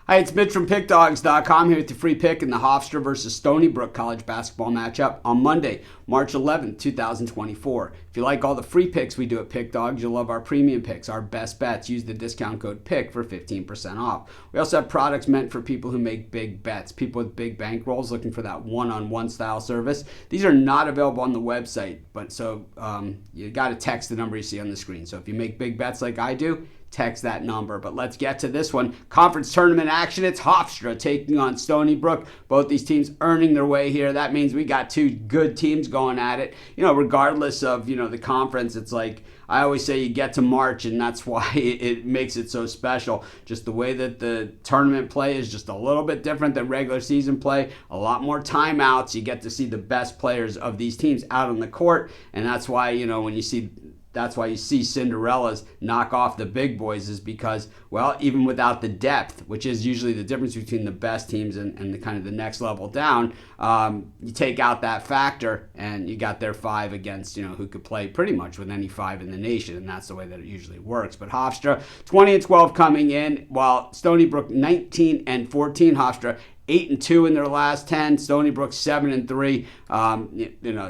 Hi, it's Mitch from Pickdawgz.com here with the free pick in the Hofstra versus Stonybrook college basketball matchup on Monday, March 11th, 2024. If you like all the free picks we do at Pick Dawgz, you'll love our premium picks, our best bets. Use the discount code PICK for 15% off. We also have products meant for people who make big bets, people with big bankrolls looking for that one-on-one style service. These are not available on the website, but you got to text the number you see on the screen. So if you make big bets like I do, text that number. But let's get to this one. Conference tournament action. It's Hofstra taking on Stonybrook. Both these teams earning their way here. That means we got two good teams going at it. Regardless of, the conference, it's like I always say you get to March, and that's why it makes it so special. Just the way that the tournament play is just a little bit different than regular season play. A lot more timeouts. You get to see the best players of these teams out on the court, and that's why, that's why you see Cinderellas knock off the big boys, is because, even without the depth, which is usually the difference between the best teams and the kind of the next level down, you take out that factor and you got their five against, who could play pretty much with any five in the nation, and that's the way that it usually works. But Hofstra, 20-12 coming in, while Stonybrook 19-14, Hofstra 8-2 in their last 10. Stonybrook 7-3.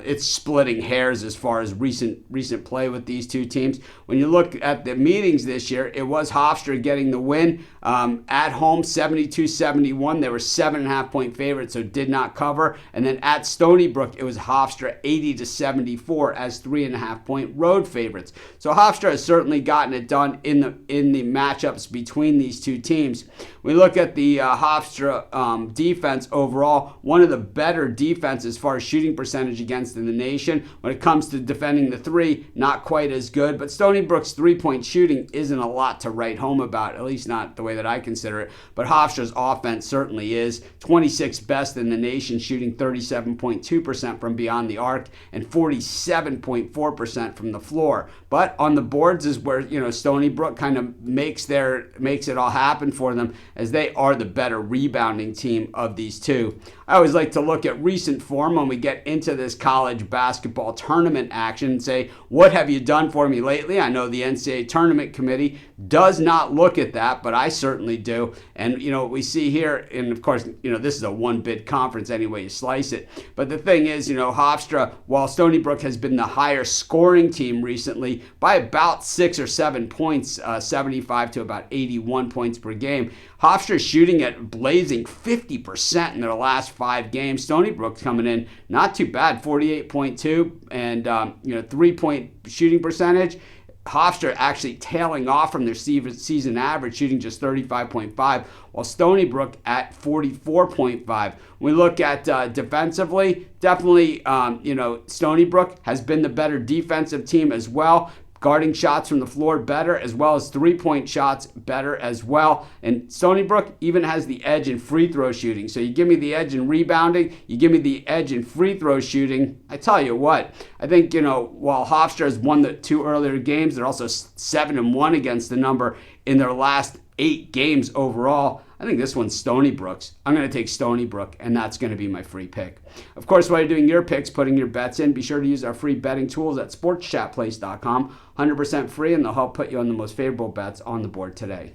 It's splitting hairs as far as recent play with these two teams. When you look at the meetings this year, it was Hofstra getting the win at home, 72-71. They were 7.5 point favorites, so did not cover. And then at Stonybrook, it was Hofstra 80-74 as 3.5 point road favorites. So Hofstra has certainly gotten it done in the matchups between these two teams. We look at the Hofstra defense overall, one of the better defenses as far as shooting percentage against in the nation. When it comes to defending the three, not quite as good, but Stonybrook's three-point shooting isn't a lot to write home about, at least not the way that I consider it. But Hofstra's offense certainly is. 26th best in the nation, shooting 37.2% from beyond the arc and 47.4% from the floor. But on the boards is where, Stonybrook kind of makes it all happen for them, as they are the better rebounding team of these two. I always like to look at recent form when we get into this college basketball tournament action and say, what have you done for me lately? I know the NCAA tournament committee does not look at that, but I certainly do. And what we see here, and of course, this is a one-bid conference any way you slice it. But the thing is, Hofstra, while Stonybrook has been the higher scoring team recently by about 6 or 7 points, 75 to about 81 points per game, Hofstra shooting at blazing 50% in their last 5 games. Stonybrook's coming in not too bad, 48.2 and 3-point shooting percentage. Hofstra actually tailing off from their season average, shooting just 35.5, while Stonybrook at 44.5. When we look at defensively, definitely, Stonybrook has been the better defensive team as well. Guarding shots from the floor better, as well as 3-point shots better as well. And Stonybrook even has the edge in free throw shooting. So you give me the edge in rebounding, you give me the edge in free throw shooting. I tell you what, I think, while Hofstra has won the 2 earlier games, they're also 7-1 against the number in their last 8 games overall. I think this one's Stonybrook's. I'm going to take Stonybrook, and that's going to be my free pick. Of course, while you're doing your picks, putting your bets in, be sure to use our free betting tools at sportschatplace.com. 100% free, and they'll help put you on the most favorable bets on the board today.